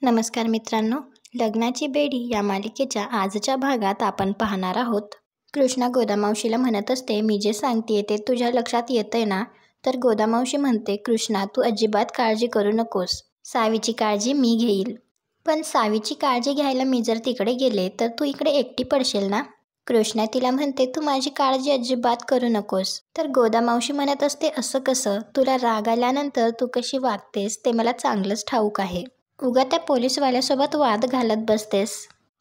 नमस्कार मित्रांनो, लग्नाची बेडी या मालिकेच्या आजच्या भागात आपण पाहणार आहोत. कृष्णा गोदामावशीला म्हणत असते, मी जे सांगते ते तुझ्या लक्षात येतंय ना? तर गोदामावशी म्हणते, कृष्णा तू अजिबात काळजी करू नकोस. सावीची काळजी मी घेईल. पण सावीची काळजी घ्यायला मी जर तिकडे गेले तर तू इकडे एकटी पडशील ना? कृष्णा तिला म्हणते, तू माझी काळजी अजिबात करू नकोस. तर गोदामावशी म्हणत असते, असं कसं? तुला राग आल्यानंतर तू कशी वागतेस ते मला चांगलंच ठाऊक आहे. उगा त्या पोलीसवाल्यासोबत वाद घालत बसतेस.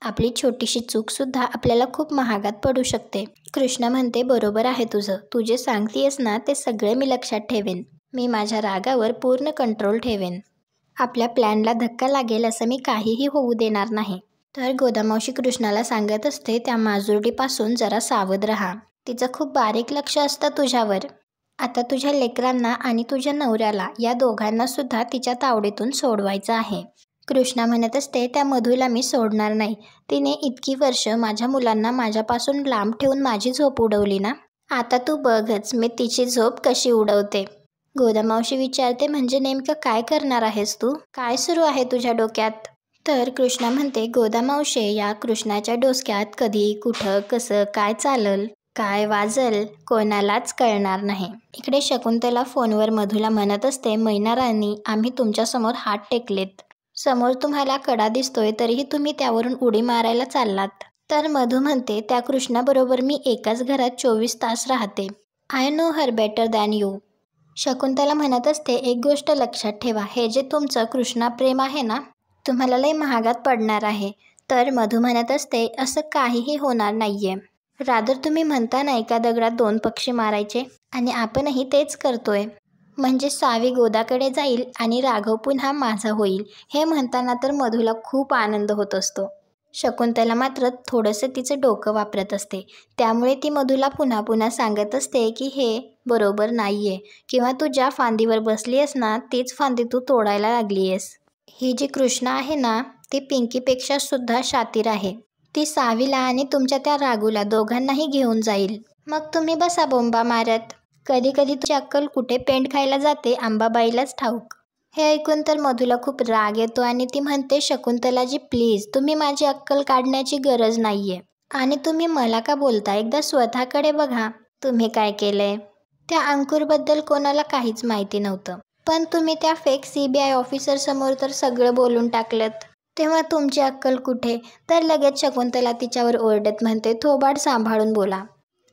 आपली छोटीशी चूकसुद्धा आपल्याला खूप महागात पडू शकते. कृष्णा म्हणते, बरोबर आहे तुझं. तू जे सांगतेस ना ते सगळे मी लक्षात ठेवेन. मी माझ्या रागावर पूर्ण कंट्रोल ठेवेन. आपल्या प्लॅनला धक्का लागेल असं मी काहीही होऊ देणार नाही. तर गोदामावशी कृष्णाला सांगत असते, त्या माजुरडीपासून जरा सावध राहा. तिचं खूप बारीक लक्ष असतं तुझ्यावर. आता तुझ्या लेकरांना आणि तुझ्या नवऱ्याला या दोघांना सुद्धा तिच्या तावडीतून सोडवायचं आहे. कृष्णा म्हणत असते, त्या मधूला मी सोडणार नाही. तिने इतकी वर्ष माझ्या मुलांना माझ्यापासून लांब ठेवून माझी झोप उडवली ना, आता तू बघच मी तिची झोप कशी उडवते. गोदामावशी विचारते, म्हणजे नेमकं काय करणार आहेस तू? काय सुरू आहे तुझ्या डोक्यात? तर कृष्णा म्हणते, गोदामावशी या कृष्णाच्या डोसक्यात कधी कुठं कसं काय चालल काय वाजल कोणालाच कळणार नाही. इकडे शकुंतला फोनवर मधूला म्हणत असते, मैना राणी आम्ही तुमच्यासमोर हात टेकलेत. समोर तुम्हाला कडा दिसतोय तरीही तुम्ही त्यावरून उडी मारायला चाललात. तर मधू म्हणते, त्या कृष्णाबरोबर मी एकाच घरात 24 तास राहते. I know her better than you. Shakuntala म्हणत असते, एक गोष्ट लक्षात ठेवा, हे जे तुमचं कृष्णा प्रेम आहे ना तुम्हाला लय महागात पडणार आहे. तर मधू म्हणत असते, असं काहीही होणार नाहीये. रादर तुम्ही म्हणता ना एका दगडात 2 पक्षी मारायचे, आणि आपणही तेच करतोय. म्हणजे सावी गोदाकडे जाईल आणि राघव पुन्हा माझा होईल. हे म्हणताना तर मधूला खूप आनंद होत असतो. शकुंतला मात्र थोडंसं तिचं डोकं वापरत असते. त्यामुळे ती मधूला पुन्हा पुन्हा सांगत असते की हे बरोबर नाहीये, किंवा तू ज्या फांदीवर बसली आहेस ना तीच फांदी तू तोडायला लागली आहेस. ही जी कृष्णा आहे ना ती पिंकीपेक्षा सुद्धा शातीर आहे. ती सावीला आणि तुमच्या त्या राघूला दोघांनाही घेऊन जाईल. मग तुम्ही बसा बोंबा मारत. कधी कधी तुझी अक्कल कुठे पेंड खायला जाते अंबाबाईलाच ठाऊक. हे ऐकून तर मधूला खूप राग येतो आणि ती म्हणते, शकुंतलाजी प्लीज तुम्ही माझी अक्कल काढण्याची गरज नाहीये. आणि तुम्ही मला का बोलता? एकदा स्वतःकडे बघा. तुम्ही काय केलंय? त्या अंकुरबद्दल कोणाला काहीच माहिती नव्हतं, पण तुम्ही त्या फेक CBI ऑफिसर समोर तर सगळं बोलून टाकलं. तेव्हा तुमची अक्कल कुठे? तर लगेच शकुंतला तिच्यावर ओरडत म्हणते, थोबाड सांभाळून बोला.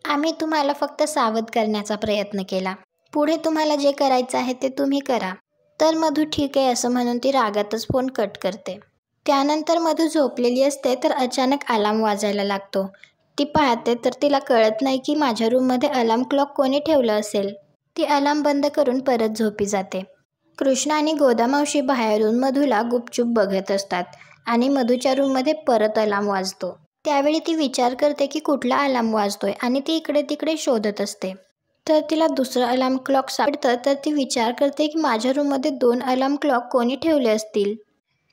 आम्ही तुम्हाला फक्त सावध करण्याचा प्रयत्न केला. पुढे तुम्हाला जे करायचं आहे ते तुम्ही करा. तर मधू ठीक आहे असं म्हणून ती रागातच फोन कट करते. त्यानंतर मधू झोपलेली असते तर अचानक अलार्म वाजायला लागतो. ती पाहते तर तिला कळत नाही की माझ्या रूममध्ये अलार्म क्लॉक कोणी ठेवलं असेल. ती अलार्म बंद करून परत झोपी जाते. कृष्णा आणि गोदामावशी बाहेरून मधूला गुपचूप बघत असतात आणि मधूच्या रूममध्ये परत अलार्म वाजतो. त्यावेळी ती विचार करते की कुठला अलार्म वाजतोय आणि ती इकडे तिकडे शोधत असते. तर तिला दुसरं अलार्म क्लॉक सापडतं. तर ती विचार करते की माझ्या रूममध्ये 2 अलार्म क्लॉक कोणी ठेवले असतील.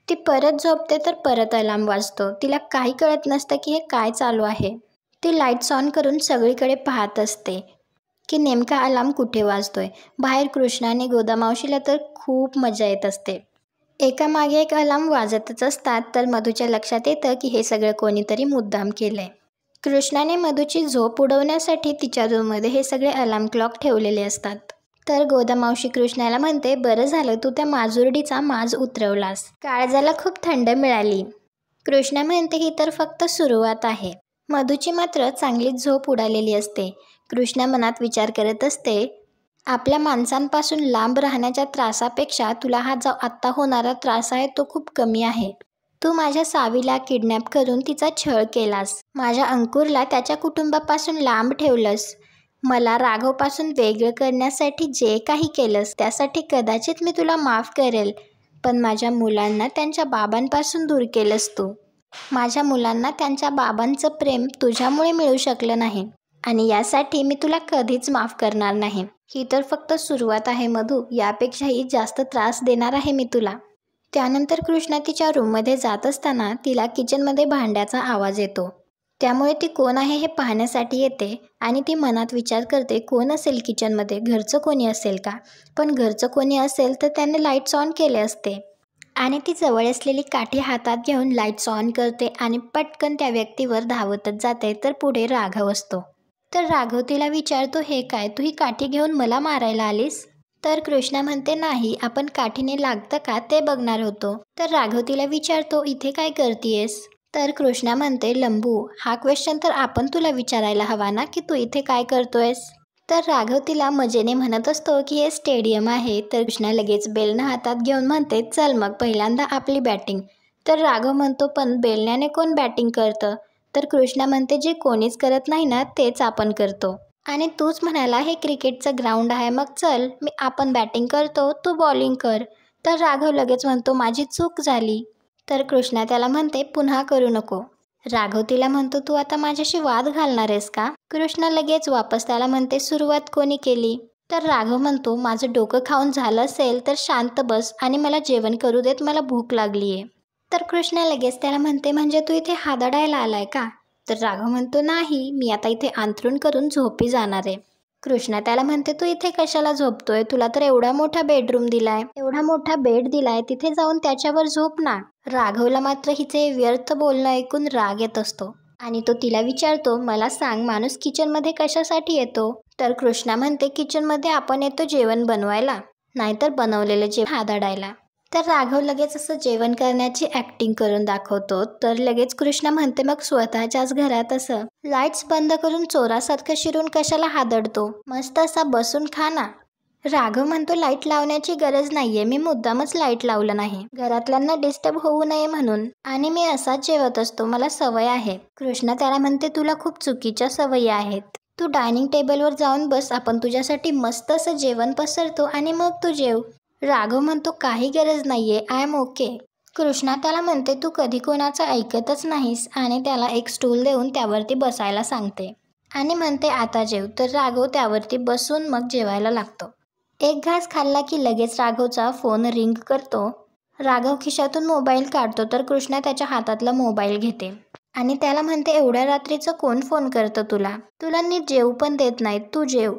ती परत झोपते तर परत अलार्म वाजतो. तिला काही कळत नसतं की हे काय चालू आहे. ती लाईट्स ऑन करून सगळीकडे पाहत असते की नेमका अलार्म कुठे वाजतोय. बाहेर कृष्णा आणि गोदामावशीला तर खूप मजा येत असते. एकामागे एक अलार्म वाजतच असतात. तर मधूच्या लक्षात येतं की हे सगळं कोणीतरी मुद्दाम केलंय. कृष्णाने मधूची झोप उडवण्यासाठी तिच्या रूममध्ये हे सगळे अलार्म क्लॉक ठेवलेले असतात. तर गोदामावशी कृष्णाला म्हणते, बरं झालं तू त्या माजुरडीचा माज उतरवलास. काळजाला खूप थंड मिळाली. कृष्णा म्हणते, ही तर फक्त सुरुवात आहे. मधूची मात्र चांगलीच झोप उडालेली असते. कृष्णा मनात विचार करत असते, आपल्या माणसांपासून लांब राहण्याच्या त्रासापेक्षा तुला हा जो आत्ता होणारा त्रास आहे तो खूप कमी आहे. तू माझ्या सावीला किडनॅप करून तिचा छळ केलास. माझ्या अंकुरला त्याच्या कुटुंबापासून लांब ठेवलंस. मला राघवपासून वेगळं करण्यासाठी जे काही केलंस त्यासाठी कदाचित मी तुला माफ करेल. पण माझ्या मुलांना त्यांच्या बाबांपासून दूर केलंस तू. माझ्या मुलांना त्यांच्या बाबांचं प्रेम तुझ्यामुळे मिळू शकलं नाही, आणि यासाठी मी तुला कधीच माफ करणार नाही. ही तर फक्त सुरुवात आहे मधू. यापेक्षाही जास्त त्रास देणार आहे मी तुला. त्यानंतर कृष्णा तिच्या रूममध्ये जात असताना तिला किचनमध्ये भांड्याचा आवाज येतो. त्यामुळे ती कोण आहे हे पाहण्यासाठी येते आणि ती मनात विचार करते, कोण असेल किचनमध्ये? घरचं कोणी असेल का? पण घरचं कोणी असेल तर त्याने लाईट्स ऑन केले असते. आणि ती जवळ असलेली काठी हातात घेऊन लाईट्स ऑन करते आणि पटकन त्या व्यक्तीवर धावतच जाते. तर पुढे राघव असतो. तर राघव तिला विचारतो, हे काय, तू ही काठी घेऊन मला मारायला आलीस? तर कृष्णा म्हणते, नाही, आपण काठीने लागतं का ते बघणार होतो. तर राघव तिला विचारतो, इथे काय करतीयस? तर कृष्णा म्हणते, लंबू, हा क्वेश्चन तर आपण तुला विचारायला हवा ना, की तू इथे काय करतोयस? तर राघव तिला मजेने म्हणत असतो की हे स्टेडियम आहे. तर कृष्णा लगेच बेलनं हातात घेऊन म्हणते, चल मग पहिल्यांदा आपली बॅटिंग. तर राघव म्हणतो, पण बेलण्याने कोण बॅटिंग करतं? तर कृष्णा म्हणते, जे कोणीच करत नाही ना तेच आपण करतो. आणि तूच म्हणाला हे क्रिकेटचं ग्राउंड आहे, मग चल आपण बॅटिंग करतो, तू बॉलिंग कर. तर राघव लगेच म्हणतो, माझी चूक झाली. तर कृष्णा त्याला म्हणते, पुन्हा करू नको. राघव तिला म्हणतो, तू आता माझ्याशी वाद घालणार आहेस का? कृष्णा लगेच वापस त्याला म्हणते, सुरुवात कोणी केली? तर राघव म्हणतो, माझं डोकं खाऊन झालं असेल तर शांत बस आणि मला जेवण करू देत, मला भूक लागलीये. तर कृष्णा लगेच त्याला म्हणते, म्हणजे तू इथे हादडायला आलाय का? तर राघव म्हणतो, नाही, मी आता इथे अंथरूण करून झोपी जाणार आहे. कृष्णा त्याला म्हणते, तू इथे कशाला झोपतोय? तुला तर एवढा मोठा बेडरूम दिलाय, एवढा मोठा बेड दिलाय, तिथे जाऊन त्याच्यावर झोप ना. राघवला मात्र हिचे व्यर्थ बोलणं ऐकून राग येत असतो आणि तो तिला विचारतो, मला सांग, माणूस किचनमध्ये कशासाठी येतो? तर कृष्णा म्हणते, किचनमध्ये आपण येतो जेवण बनवायला, नाहीतर बनवलेलं जेवण हादडायला. तर राघव लगेच असं जेवण करण्याची ॲक्टिंग करून दाखवतो. तर लगेच कृष्णा म्हणते, मग स्वतःच्याच घरात असं लाईट्स बंद करून चोरासारखं शिरून कशाला हादडतो? मस्त असा बसून खा ना. राघव म्हणतो, लाईट लावण्याची गरज नाहीये, मी मुद्दामच लाईट लावलं नाही, घरातल्यांना डिस्टर्ब होऊ नये म्हणून, आणि मी असाच जेवत असतो, मला सवय आहे. कृष्णा त्याला म्हणते, तुला खूप चुकीच्या सवयी आहेत. तू डायनिंग टेबलवर जाऊन बस, आपण तुझ्यासाठी मस्त असं जेवण पसरतो आणि मग तू जेव. राघव म्हणतो, काही गरज नाहीये, आय एम ओके. कृष्णा त्याला म्हणते, तू कधी कोणाचं ऐकतच नाहीस, आणि त्याला एक स्टूल देऊन त्यावरती बसायला सांगते आणि म्हणते, आता जेव. तर राघव त्यावरती बसून मग जेवायला लागतो. एक घास खाल्ला की लगेच राघवचा फोन रिंग करतो. राघव खिशातून मोबाईल काढतो. तर कृष्णा त्याच्या हातातला मोबाईल घेते आणि त्याला म्हणते, एवढ्या रात्रीचं कोण फोन करतं तुला? तुला नीट जेवू पण देत नाहीत, तू जेव.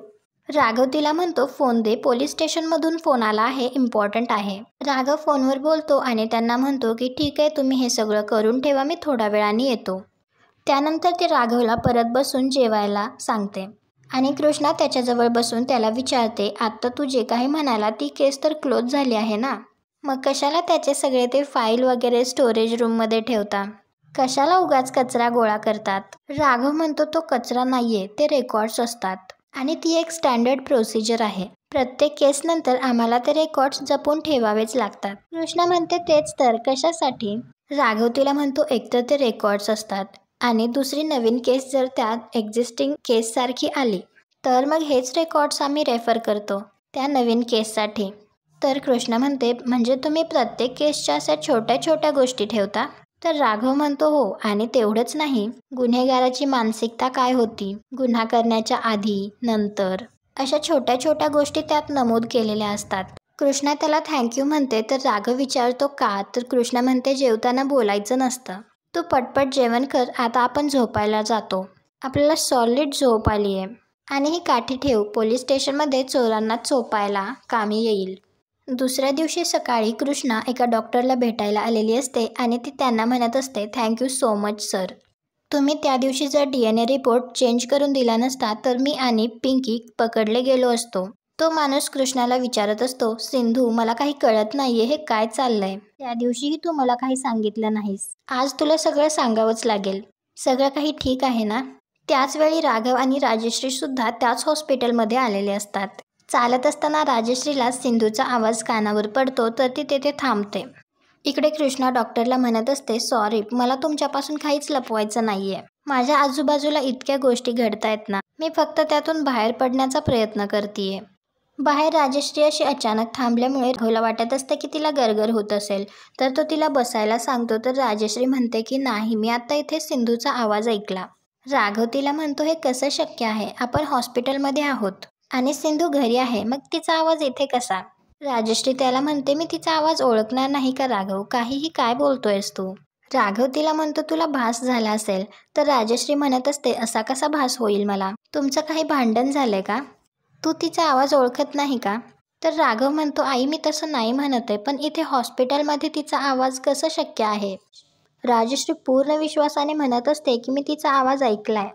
राघव तिला म्हणतो, फोन दे, पोलीस स्टेशनमधून फोन आला आहे, इम्पॉर्टंट आहे. राघव फोनवर बोलतो आणि त्यांना म्हणतो की ठीक आहे, तुम्ही हे सगळं करून ठेवा, मी थोड्या वेळाने येतो. त्यानंतर ते राघवला परत बसून जेवायला सांगते आणि कृष्णा त्याच्याजवळ बसून त्याला विचारते, आत्ता तू जे काही म्हणाला ती केस तर क्लोज झाली आहे ना, मग कशाला त्याचे सगळे ते फाईल वगैरे स्टोरेज रूममध्ये ठेवता? कशाला उगाच कचरा गोळा करतात? राघव म्हणतो, तो कचरा नाहीये, ते रेकॉर्ड्स असतात आणि ती एक स्टँडर्ड प्रोसिजर आहे. प्रत्येक केसनंतर आम्हाला ते रेकॉर्ड्स जपून ठेवावेच लागतात. कृष्णा म्हणते, तेच तर, कशासाठी? राघव तिला म्हणतो, एकतर ते रेकॉर्ड्स असतात आणि दुसरी नवीन केस जर त्यात एक्झिस्टिंग केससारखी आली तर मग हेच रेकॉर्ड्स आम्ही रेफर करतो त्या नवीन केससाठी. तर कृष्णा म्हणते, म्हणजे तुम्ही प्रत्येक केसच्या अशा छोट्या छोट्या गोष्टी ठेवता? तर राघव म्हणतो, हो, आणि तेवढंच नाही, गुन्हेगाराची मानसिकता काय होती, गुन्हा करण्याच्या आधी, नंतर, अशा छोट्या छोट्या गोष्टी त्यात नमूद केलेल्या असतात. कृष्णा त्याला थँक्यू म्हणते. तर राघव विचारतो, का? तर कृष्णा म्हणते, जेवताना बोलायचं नसतं, तू पटपट जेवण कर, आता आपण झोपायला जातो, आपल्याला सॉलिड झोप आली आहे, आणि ही काठी ठेव, पोलीस स्टेशनमध्ये चोरांना चोपायला कामी येईल. दुसऱ्या दिवशी सकाळी कृष्णा एका डॉक्टरला भेटायला आलेली असते आणि ती त्यांना म्हणत असते, थँक्यू सो मच सर, तुम्ही त्या दिवशी जर DNA रिपोर्ट चेंज करून दिला नसता तर मी आणि पिंकी पकडले गेलो असतो. तो माणूस कृष्णाला विचारत असतो, सिंधू, मला काही कळत नाहीये, हे काय चाललंय? त्या दिवशीही तू मला काही सांगितलं नाहीस, आज तुला सगळं सांगावंच लागेल. सगळं काही ठीक आहे ना? त्याच वेळी राघव आणि राजश्री सुद्धा त्याच हॉस्पिटलमध्ये आलेले असतात. चालत असताना राजश्रीला सिंधूचा आवाज कानावर पडतो. तर ती तेथे थांबते. इकडे कृष्णा डॉक्टरला म्हणत असते, सॉरी, मला तुमच्यापासून काहीच लपवायचं नाहीये, माझ्या आजूबाजूला इतक्या गोष्टी घडतायत ना, मी फक्त त्यातून बाहेर पडण्याचा प्रयत्न करतीये. बाहेर राजश्री अशी अचानक थांबल्यामुळे राघवला वाटत असते की तिला गरगर होत असेल. तर तो तिला बसायला सांगतो. तर राजश्री म्हणते की नाही, मी आता इथे सिंधूचा आवाज ऐकला. राघव तिला म्हणतो, हे कसं शक्य आहे, आपण हॉस्पिटलमध्ये आहोत आणि सिंधू घरी आहे, मग तिचा आवाज इथे कसा? राजश्री त्याला म्हणते, मी तिचा आवाज ओळखणार नाही का राघव, काहीही काय बोलतोयस तू? राघव तिला म्हणतो, तुला भास झाला असेल. तर राजश्री म्हणत असते, असा कसा भास होईल मला? तुमचं काही भांडण झालंय का? तू तिचा आवाज ओळखत नाही का? तर राघव म्हणतो, आई मी तसं नाही म्हणत आहे, पण इथे हॉस्पिटलमध्ये तिचा आवाज कसं शक्य आहे? राजश्री पूर्ण विश्वासाने म्हणत असते की मी तिचा आवाज ऐकलाय.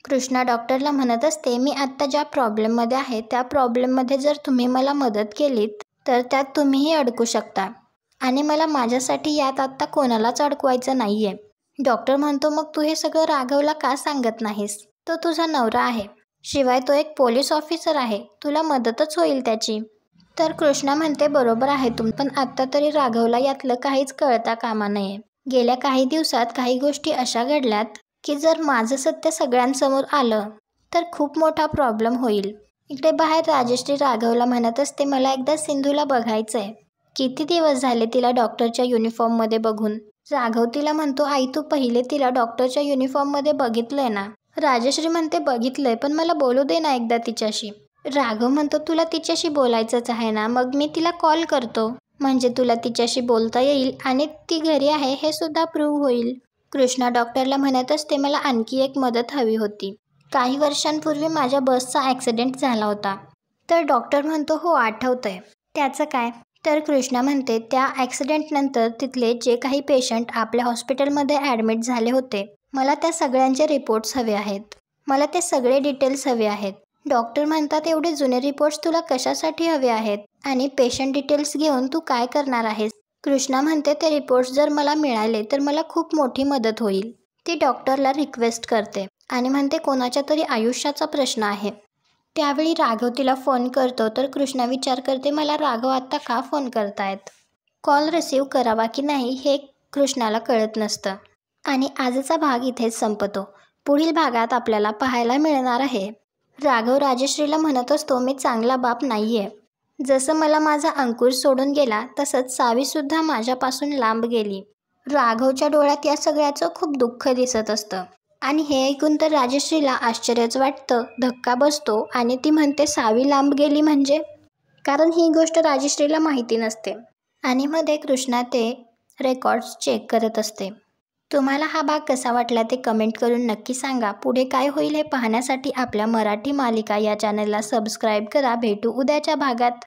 कृष्णा डॉक्टरला म्हणत असते, मी आत्ता ज्या प्रॉब्लेममध्ये आहे त्या प्रॉब्लेममध्ये जर तुम्ही मला मदत केलीत तर त्यात तुम्हीही अडकू शकता आणि मला माझ्यासाठी यात आत्ता कोणालाच अडकवायचं नाही आहे. डॉक्टर म्हणतो, मग तू हे सगळं राघवला का सांगत नाहीस? तो तुझा नवरा आहे, शिवाय तो एक पोलीस ऑफिसर आहे, तुला मदतच होईल त्याची. तर कृष्णा म्हणते, बरोबर आहे पण आत्ता तरी राघवला यातलं काहीच कळता कामा नये. गेल्या काही दिवसात काही गोष्टी अशा घडल्यात की जर माझं सत्य सगळ्यांसमोर आलं तर खूप मोठा प्रॉब्लेम होईल. इकडे बाहेर राजश्री राघवला म्हणत असते, मला एकदा सिंधूला बघायचंय. किती दिवस झाले तिला डॉक्टरच्या युनिफॉर्ममध्ये बघून. राघव तिला म्हणतो, आई तू पहिले तिला डॉक्टरच्या युनिफॉर्ममध्ये बघितलंय ना? राजश्री म्हणते, बघितलंय, पण मला बोलू दे ना एकदा तिच्याशी. राघव म्हणतो, तुला तिच्याशी बोलायचंच आहे ना, मग मी तिला कॉल करतो, म्हणजे तुला तिच्याशी बोलता येईल आणि ती घरी आहे हे सुद्धा प्रूव्ह होईल. कृष्णा डॉक्टरला म्हणत असते, मला आणखी एक मदत हवी होती. काही वर्षांपूर्वी माझ्या बसचा ॲक्सिडेंट झाला होता. तर डॉक्टर म्हणतो, हो आठवतंय. त्याचं काय? तर कृष्णा म्हणते, त्या ॲक्सिडेंटनंतर तिथले जे काही पेशंट आपल्या हॉस्पिटलमध्ये ॲडमिट झाले होते, मला त्या सगळ्यांचे रिपोर्ट्स हवे आहेत. मला ते सगळे डिटेल्स हवे आहेत. डॉक्टर म्हणतात, एवढे जुने रिपोर्ट्स तुला कशासाठी हवे आहेत आणि पेशंट डिटेल्स घेऊन तू काय करणार आहेस? कृष्णा म्हणते, ते रिपोर्ट्स जर मला मिळाले तर मला खूप मोठी मदत होईल. ती डॉक्टरला रिक्वेस्ट करते आणि म्हणते, कोणाच्या तरी आयुष्याचा प्रश्न आहे. त्यावेळी राघव तिला फोन करतो. तर कृष्णा विचार करते, मला राघव आत्ता का फोन करतायत? कॉल रिसीव करावा की नाही हे कृष्णाला कळत नसतं. आणि आजचा भाग इथेच संपतो. पुढील भागात आपल्याला पाहायला मिळणार आहे, राघव राजश्रीला म्हणत असतो, मी चांगला बाप नाहीये. जसं मला माझा अंकुर सोडून गेला तसंच सावीसुद्धा माझ्यापासून लांब गेली. राघवच्या डोळ्यात या सगळ्याचं खूप दुःख दिसत असतं आणि हे ऐकून तर राजश्रीला आश्चर्यच वाटतं, धक्का बसतो आणि ती म्हणते, सावी लांब गेली म्हणजे? कारण ही गोष्ट राजश्रीला माहिती नसते आणि मध्ये कृष्णा ते रेकॉर्ड्स चेक करत असते. तुम्हाला हा भाग कसा वाटला ते कमेंट करून नक्की सांगा. पुढे काय होईल हे पाहण्यासाठी आपल्या मराठी मालिका या चॅनलला सबस्क्राईब करा. भेटू उद्याच्या भागात.